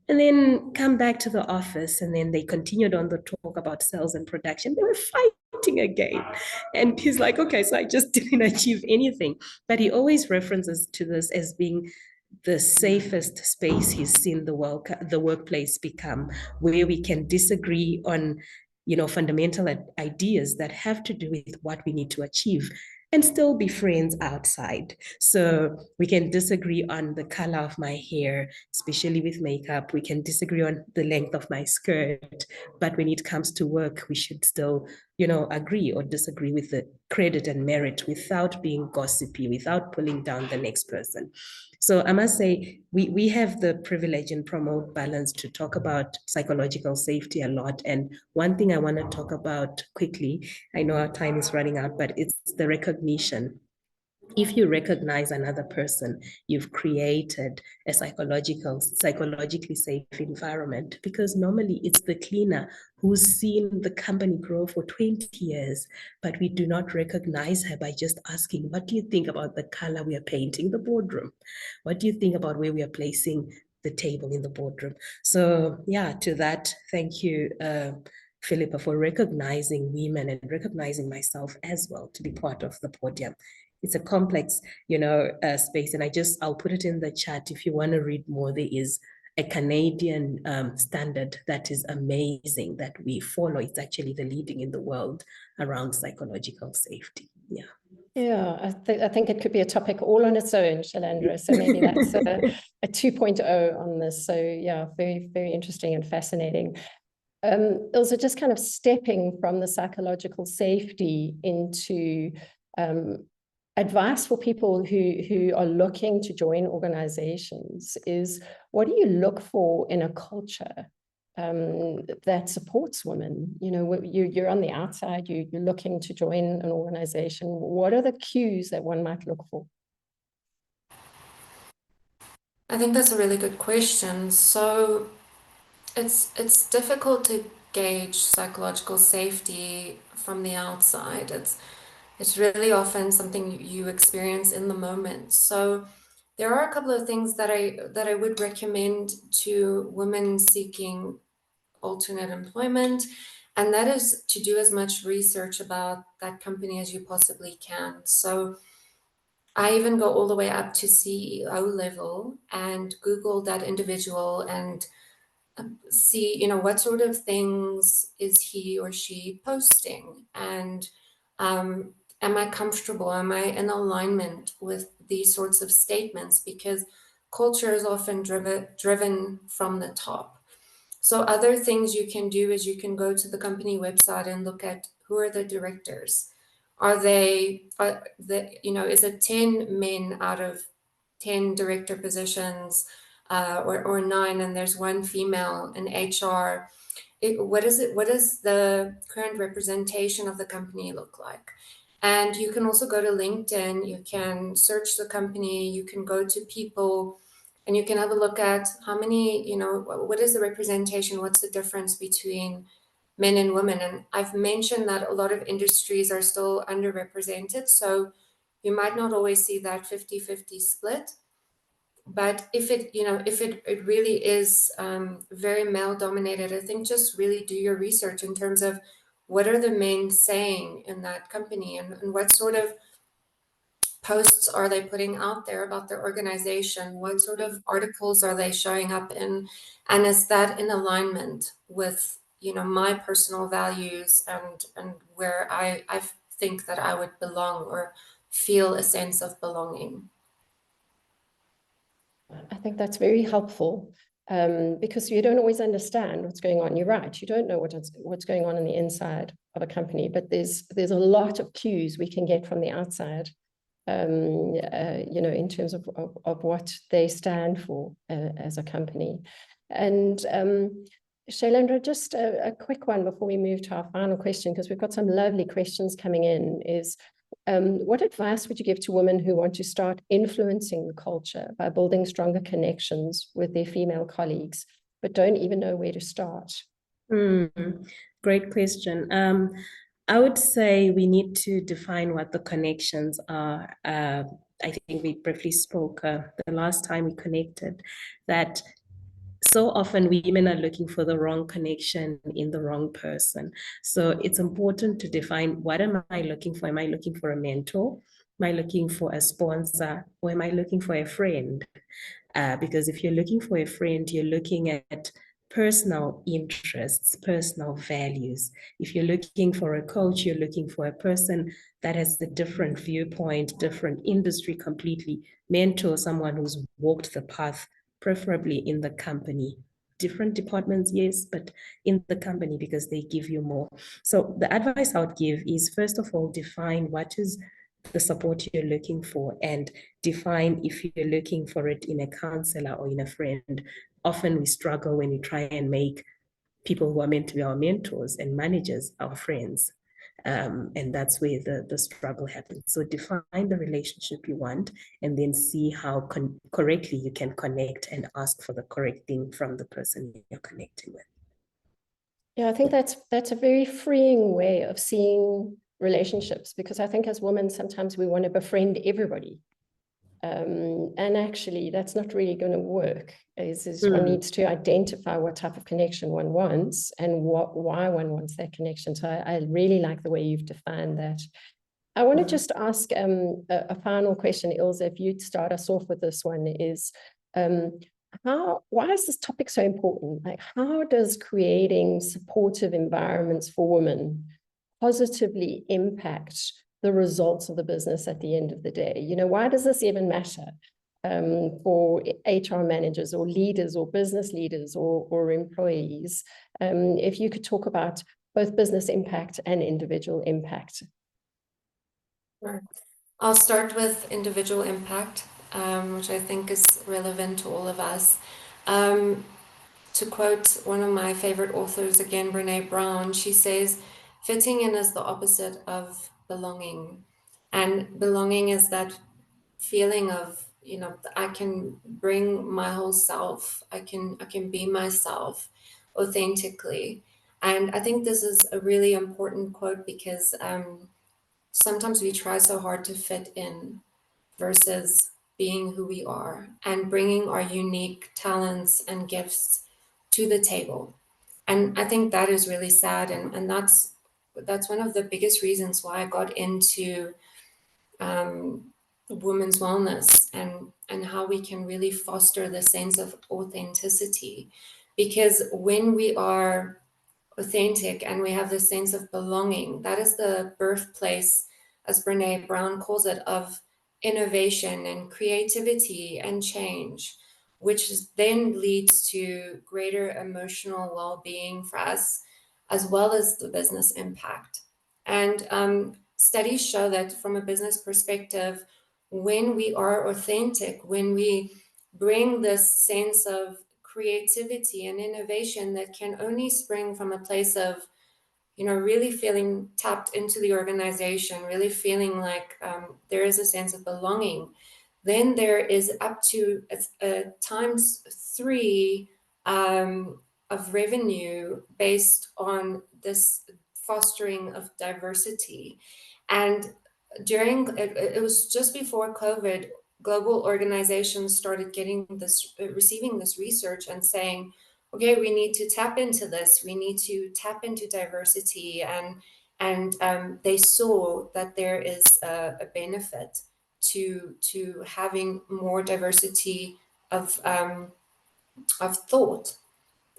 B: And then come back to the office, and then they continued on the talk about sales and production. They were fighting again. And he's like, okay, so I just didn't achieve anything. But he always references to this as being the safest space he's seen the workplace become, where we can disagree on, you know, fundamental ideas that have to do with what we need to achieve, and still be friends outside. So we can disagree on the color of my hair, especially with makeup. We can disagree on the length of my skirt, but when it comes to work, we should still, you know, agree or disagree with the credit and merit without being gossipy, without pulling down the next person. So I must say, we have the privilege and promote balance to talk about psychological safety a lot. And one thing I want to talk about quickly, I know our time is running out, but it's the recognition. If you recognize another person, you've created a psychologically safe environment, because normally it's the cleaner who's seen the company grow for 20 years, but we do not recognize her by just asking, what do you think about the color we are painting the boardroom? What do you think about where we are placing the table in the boardroom? So yeah, to that, thank you, Phillipa, for recognizing women and recognizing myself as well to be part of the podium. It's a complex, space, and I'll put it in the chat if you want to read more. There is a Canadian standard that is amazing that we follow. It's actually the leading in the world around psychological safety. Yeah.
A: Yeah, I think it could be a topic all on its own, Shailendra. So maybe that's a 2.0 on this. So yeah, very, very interesting and fascinating. Ilze, just kind of stepping from the psychological safety into advice for people who are looking to join organizations is, what do you look for in a culture that supports women? You're on the outside, you're looking to join an organization. What are the cues that one might look for?
C: I think that's a really good question. So it's difficult to gauge psychological safety from the outside. It's really often something you experience in the moment. So there are a couple of things that I would recommend to women seeking alternate employment, and that is to do as much research about that company as you possibly can. So I even go all the way up to CEO level and Google that individual and see, what sort of things is he or she posting, and am I comfortable? Am I in alignment with these sorts of statements? Because culture is often driven from the top. So other things you can do is you can go to the company website and look at who are the directors. Is it 10 men out of 10 director positions, or 9, and there's 1 female in HR? What does the current representation of the company look like? And you can also go to LinkedIn, you can search the company, you can go to people, and you can have a look at how many, what is the representation, what's the difference between men and women. And I've mentioned that a lot of industries are still underrepresented, so you might not always see that 50-50 split. But if it really is very male dominated, I think just really do your research in terms of what are the men saying in that company, and what sort of posts are they putting out there about their organization? What sort of articles are they showing up in? And is that in alignment with, my personal values and where I think that I would belong or feel a sense of belonging?
A: I think that's very helpful, because you don't always understand what's going on. You're right, you don't know what's going on the inside of a company, but there's a lot of cues we can get from the outside, in terms of what they stand for as a company. And Shailendra, just a quick one before we move to our final question, because we've got some lovely questions coming in, is what advice would you give to women who want to start influencing the culture by building stronger connections with their female colleagues, but don't even know where to start?
B: Great question. I would say we need to define what the connections are. I think we briefly spoke the last time we connected that so often women are looking for the wrong connection in the wrong person. So it's important to define, what am I looking for? Am I looking for a mentor? Am I looking for a sponsor? Or am I looking for a friend? Because if you're looking for a friend, you're looking at personal interests, personal values. If you're looking for a coach, you're looking for a person that has a different viewpoint, different industry completely. Mentor, someone who's walked the path, preferably in the company. Different departments, yes, but in the company, because they give you more. So the advice I would give is, first of all, define what is the support you're looking for, and define if you're looking for it in a counselor or in a friend. Often we struggle when we try and make people who are meant to be our mentors and managers our friends. And that's where the struggle happens. So define the relationship you want, and then see how correctly you can connect and ask for the correct thing from the person you're connecting with.
A: Yeah, I think that's a very freeing way of seeing relationships, because I think as women, sometimes we want to befriend everybody. And actually, that's not really going to work. One needs to identify what type of connection one wants and why one wants that connection. So I really like the way you've defined that. I want to just ask a final question, Ilze, if you'd start us off with this one, is why is this topic so important? Like, how does creating supportive environments for women positively impact the results of the business at the end of the day? You know, why does this even matter for HR managers or leaders or business leaders or employees? If you could talk about both business impact and individual impact.
C: Sure. I'll start with individual impact, which I think is relevant to all of us. To quote one of my favorite authors, again, Brené Brown, she says, fitting in is the opposite of belonging. And belonging is that feeling of, you know, I can bring my whole self. I can be myself authentically. And I think this is a really important quote because sometimes we try so hard to fit in versus being who we are and bringing our unique talents and gifts to the table. And I think that is really sad. And that's one of the biggest reasons why I got into women's wellness and how we can really foster the sense of authenticity. Because when we are authentic and we have this sense of belonging, that is the birthplace, as Brené Brown calls it, of innovation and creativity and change, which then leads to greater emotional well-being for us, as well as the business impact. And studies show that from a business perspective, when we are authentic, when we bring this sense of creativity and innovation that can only spring from a place of, you know, really feeling tapped into the organization, really feeling like there is a sense of belonging, then there is up to times 3 of revenue based on this fostering of diversity. And during, it was just before COVID, global organizations started getting this, receiving this research and saying, okay, we need to tap into this. We need to tap into diversity. And they saw that there is a benefit to having more diversity of thought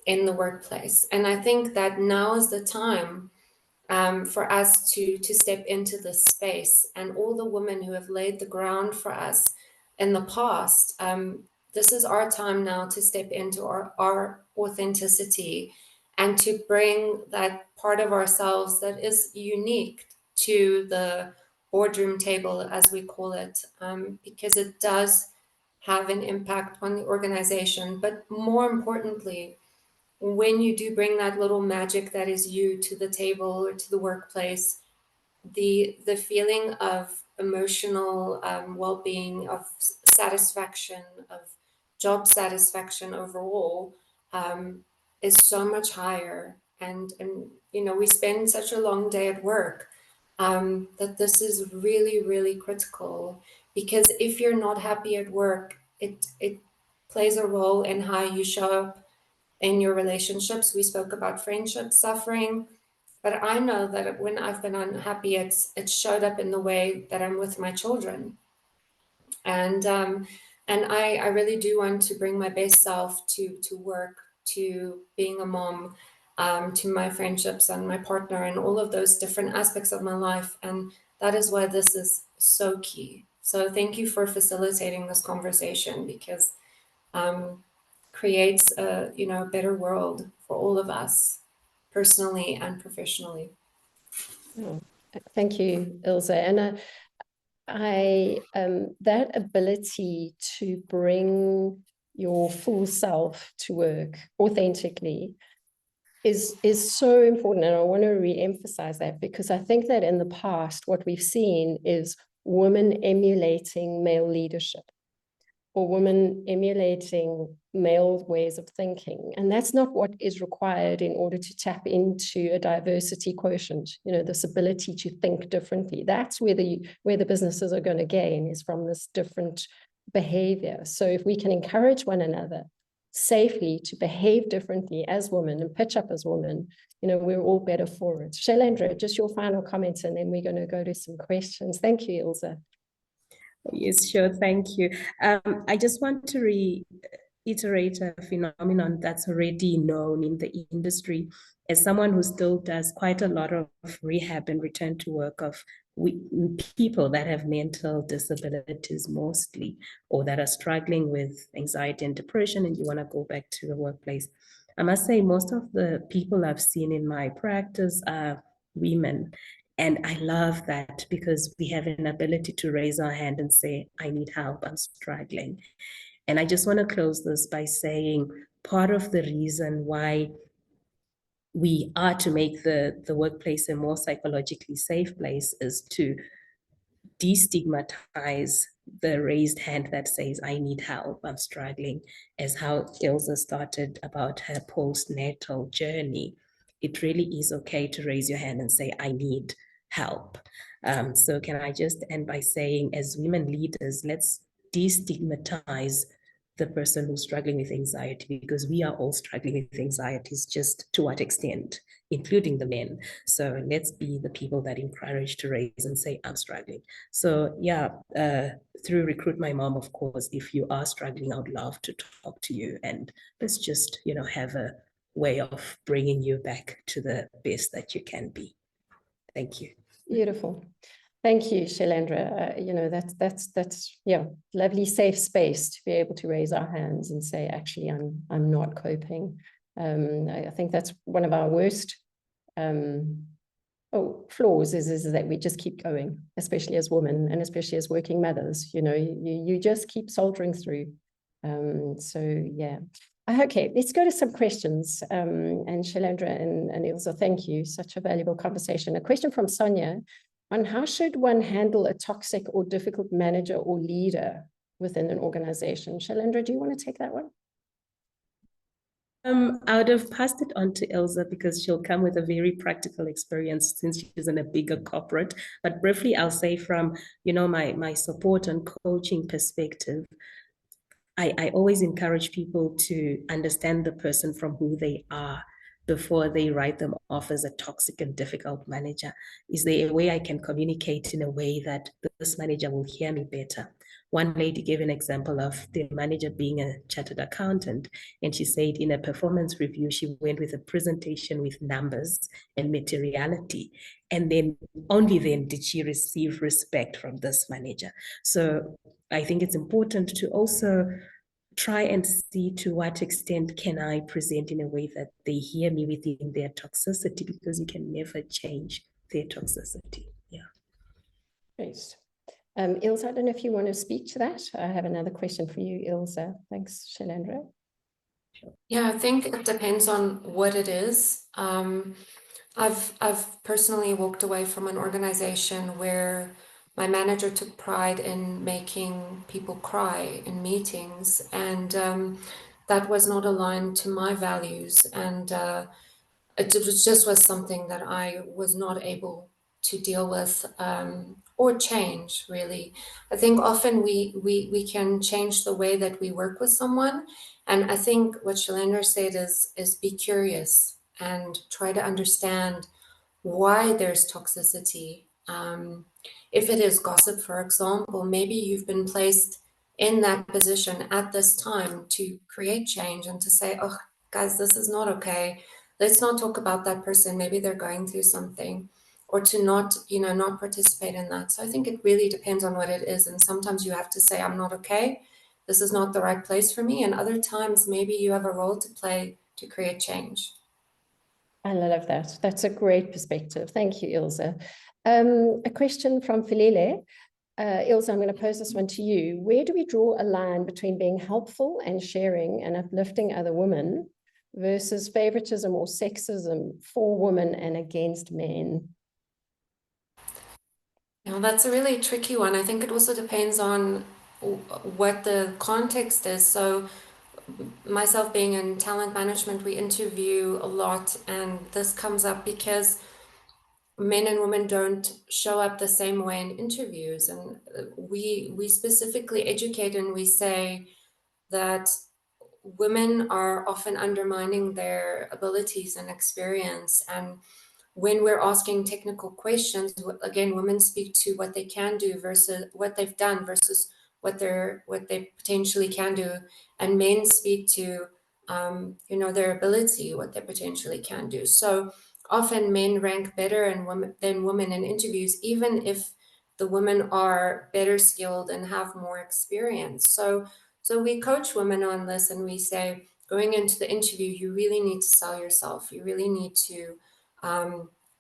C: in the workplace. And I think that now is the time for us to step into this space, and all the women who have laid the ground for us in the past. This is our time now to step into our authenticity and to bring that part of ourselves that is unique to the boardroom table, as we call it, because it does have an impact on the organization. But more importantly, when you do bring that little magic that is you to the table or to the workplace, the feeling of emotional well-being, of satisfaction, of job satisfaction overall is so much higher. And you know, we spend such a long day at work that this is really, really critical, because if you're not happy at work, it plays a role in how you show up in your relationships. We spoke about friendship suffering, but I know that when I've been unhappy, it's showed up in the way that I'm with my children. And I really do want to bring my best self to work, to being a mom, to my friendships and my partner and all of those different aspects of my life. And that is why this is so key. So thank you for facilitating this conversation, because creates a, you know, a better world for all of us, personally and professionally.
A: Oh, thank you, Ilze. And that ability to bring your full self to work authentically is so important. And I want to re-emphasize that, because I think that in the past, what we've seen is women emulating male leadership, or women emulating male ways of thinking. And that's not what is required in order to tap into a diversity quotient, you know, this ability to think differently. That's where the businesses are going to gain, is from this different behavior. So if we can encourage one another safely to behave differently as women and pitch up as women, we're all better for it. Shailendra, just your final comments, and then we're going to go to some questions. Thank you, Ilze.
B: Yes, sure. Thank you. I just want to reiterate a phenomenon that's already known in the industry. As someone who still does quite a lot of rehab and return to work of people that have mental disabilities mostly, or that are struggling with anxiety and depression, and you want to go back to the workplace, I must say most of the people I've seen in my practice are women. And I love that, because we have an ability to raise our hand and say, I need help, I'm struggling. And I just want to close this by saying part of the reason why we are to make the workplace a more psychologically safe place is to destigmatize the raised hand that says, I need help, I'm struggling, as how Ilze started about her postnatal journey. It really is okay to raise your hand and say, I need help. So can I just end by saying, as women leaders, let's destigmatize the person who's struggling with anxiety, because we are all struggling with anxieties, just to what extent, including the men. So let's be the people that encourage to raise and say, I'm struggling. So yeah, through Recruit My Mom, of course, if you are struggling, I would love to talk to you, and let's just, have a way of bringing you back to the best that you can be. Thank you.
A: Beautiful. Thank you, Shailendra. That's lovely safe space to be able to raise our hands and say, actually, I'm not coping. I think that's one of our worst flaws is that we just keep going, especially as women and especially as working mothers. You just keep soldiering through. So yeah. Okay, let's go to some questions. And Shailendra and Ilze, thank you. Such a valuable conversation. A question from Sonia on how should one handle a toxic or difficult manager or leader within an organization. Shailendra, do you want to take that one?
B: I would have passed it on to Ilze, because she'll come with a very practical experience since she's in a bigger corporate. But briefly, I'll say from, my support and coaching perspective, I always encourage people to understand the person from who they are before they write them off as a toxic and difficult manager. Is there a way I can communicate in a way that this manager will hear me better? One lady gave an example of the manager being a chartered accountant, and she said in a performance review, she went with a presentation with numbers and materiality. And then only then did she receive respect from this manager. So I think it's important to also try and see to what extent can I present in a way that they hear me within their toxicity, because you can never change their toxicity. Yeah.
A: Great. Ilze, I don't know if you want to speak to that. I have another question for you, Ilze. Thanks, Shailendra.
C: Yeah, I think it depends on what it is. I've personally walked away from an organization where my manager took pride in making people cry in meetings, and that was not aligned to my values, and it just was something that I was not able to deal with or change, really. I think often we can change the way that we work with someone, and I think what Shailendra said is be curious and try to understand why there's toxicity. If it is gossip, for example, maybe you've been placed in that position at this time to create change and to say, oh, guys, this is not okay. Let's not talk about that person. Maybe they're going through something, or to not, not participate in that. So I think it really depends on what it is. And sometimes you have to say, I'm not okay. This is not the right place for me. And other times, maybe you have a role to play to create change.
A: I love that. That's a great perspective. Thank you, Ilze. A question from Phillipa. Ilze, I'm going to pose this one to you. Where do we draw a line between being helpful and sharing and uplifting other women versus favoritism or sexism for women and against men?
C: Yeah, that's a really tricky one. I think it also depends on what the context is. So myself being in talent management, we interview a lot, and this comes up because men and women don't show up the same way in interviews. And we specifically educate and we say that women are often undermining their abilities and experience. And when we're asking technical questions, again, women speak to what they can do versus what they've done versus what they potentially can do, and men speak to their ability, what they potentially can do. So often men rank better than women in interviews, even if the women are better skilled and have more experience. So we coach women on this, and we say, going into the interview, you really need to sell yourself. You really need to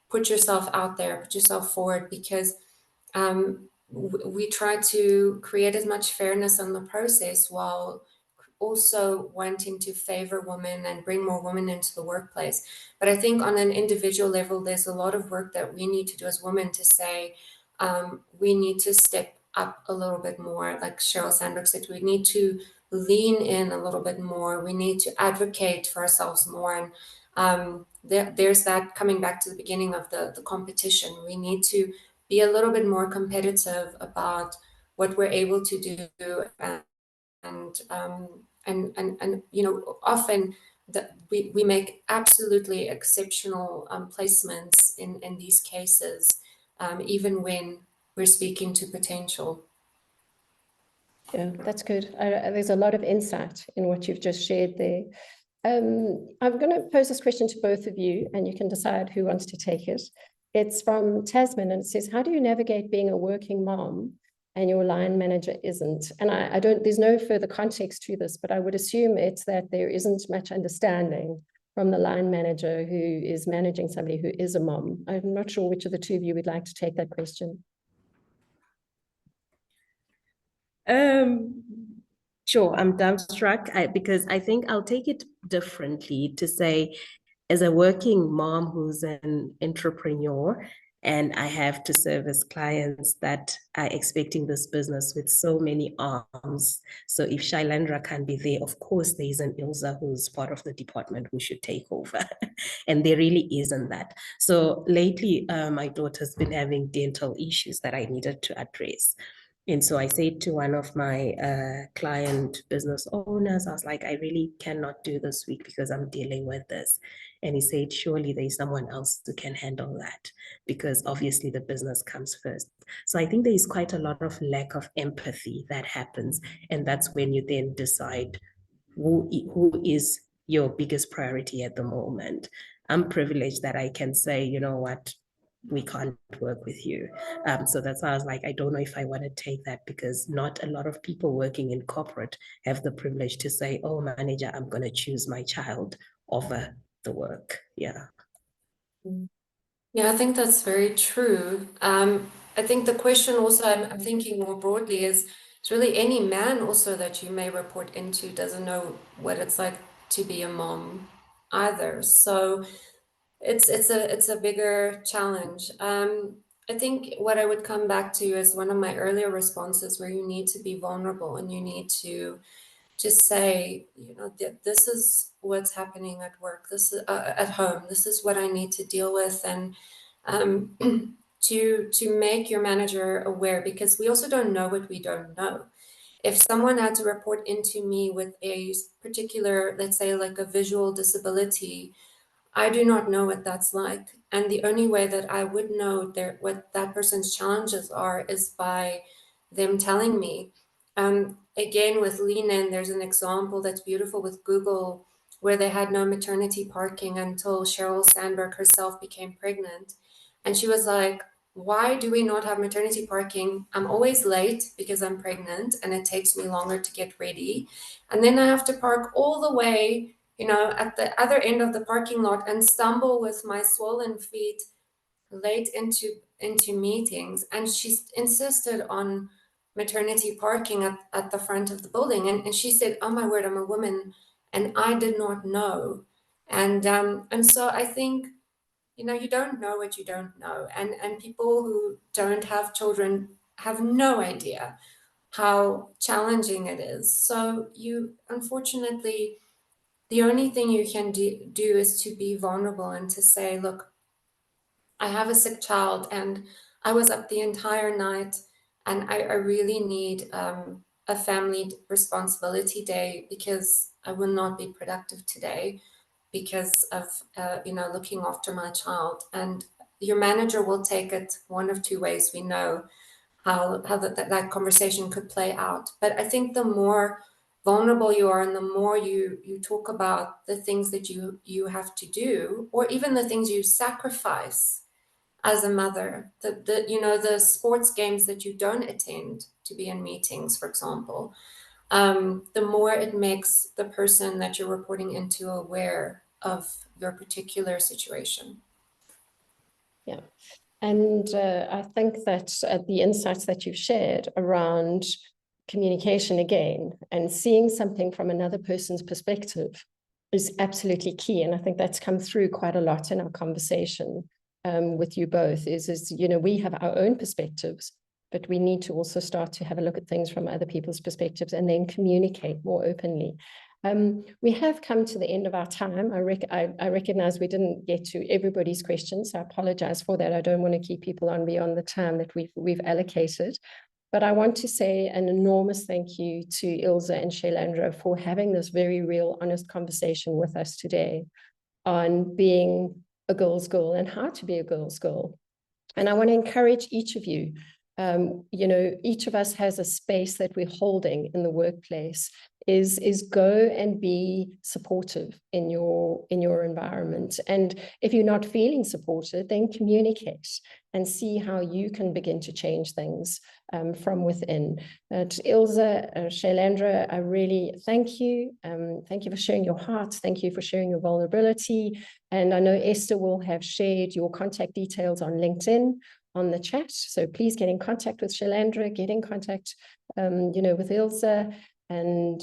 C: put yourself out there, put yourself forward, because we try to create as much fairness on the process while also wanting to favor women and bring more women into the workplace. But I think on an individual level, there's a lot of work that we need to do as women to say, we need to step up a little bit more. Like Sheryl Sandberg said, we need to lean in a little bit more. We need to advocate for ourselves more. And there's that coming back to the beginning of the competition. We need to be a little bit more competitive about what we're able to do. And often we make absolutely exceptional placements in these cases, even when we're speaking to potential.
A: Yeah, that's good. There's a lot of insight in what you've just shared there. I'm going to pose this question to both of you, and you can decide who wants to take it. It's from Tasman, and it says, how do you navigate being a working mom and your line manager isn't? And I don't, there's no further context to this, but I would assume it's that there isn't much understanding from the line manager who is managing somebody who is a mom. I'm not sure which of the two of you would like to take that question.
B: Sure, I'm dumbstruck because I think I'll take it differently to say, as a working mom who's an entrepreneur, and I have to service clients that are expecting this business with so many arms. So if Shailendra can't be there, of course, there is an Ilze who's part of the department who should take over. And there really isn't that. So lately, my daughter's been having dental issues that I needed to address. And so I said to one of my client business owners, I was like, I really cannot do this week because I'm dealing with this. And he said, surely there's someone else who can handle that, because obviously the business comes first. So I think there is quite a lot of lack of empathy that happens. And that's when you then decide who is your biggest priority at the moment. I'm privileged that I can say, you know what, we can't work with you. So that's why I was like, I don't know if I want to take that, because not a lot of people working in corporate have the privilege to say, oh, manager, I'm going to choose my child over the work. Yeah.
C: Yeah, I think that's very true. I think the question also, I'm thinking more broadly, is it's really any man also that you may report into doesn't know what it's like to be a mom either. So it's a bigger challenge. I think what I would come back to is one of my earlier responses, where you need to be vulnerable and you need to just say, this is what's happening at work, this is at home, this is what I need to deal with, and to make your manager aware, because we also don't know what we don't know. If someone had to report into me with a particular, let's say like a visual disability, I do not know what that's like. And the only way that I would know what that person's challenges are is by them telling me. Again, with Lean In, there's an example that's beautiful with Google, where they had no maternity parking until Sheryl Sandberg herself became pregnant. And she was like, why do we not have maternity parking? I'm always late because I'm pregnant and it takes me longer to get ready. And then I have to park all the way, at the other end of the parking lot, and stumble with my swollen feet late into meetings. And she insisted on maternity parking at the front of the building. And she said, oh my word, I'm a woman and I did not know. And so I think, you don't know what you don't know. And people who don't have children have no idea how challenging it is. So unfortunately, the only thing you can do is to be vulnerable and to say, look, I have a sick child and I was up the entire night and I really need a family responsibility day because I will not be productive today because of, looking after my child. And your manager will take it one of two ways. We know how that conversation could play out. But I think the more vulnerable you are and the more you talk about the things that you have to do, or even the things you sacrifice as a mother, the sports games that you don't attend to be in meetings, for example, the more it makes the person that you're reporting into aware of your particular situation.
A: Yeah. And I think that the insights that you've shared around communication again and seeing something from another person's perspective is absolutely key. And I think that's come through quite a lot in our conversation with you both is, we have our own perspectives, but we need to also start to have a look at things from other people's perspectives and then communicate more openly. We have come to the end of our time. I recognize we didn't get to everybody's questions, so I apologize for that. I don't want to keep people on beyond the time that we've allocated. But I want to say an enormous thank you to Ilze and Shailendra for having this very real, honest conversation with us today on being a girl's girl and how to be a girl's girl. And I want to encourage each of you. Each of us has a space that we're holding in the workplace. Is go and be supportive in your environment. And if you're not feeling supported, then communicate and see how you can begin to change things from within. To Ilze, Shailendra, I really thank you. Thank you for sharing your heart. Thank you for sharing your vulnerability. And I know Esther will have shared your contact details on LinkedIn on the chat. So please get in contact with Shailendra, get in contact, with Ilze. And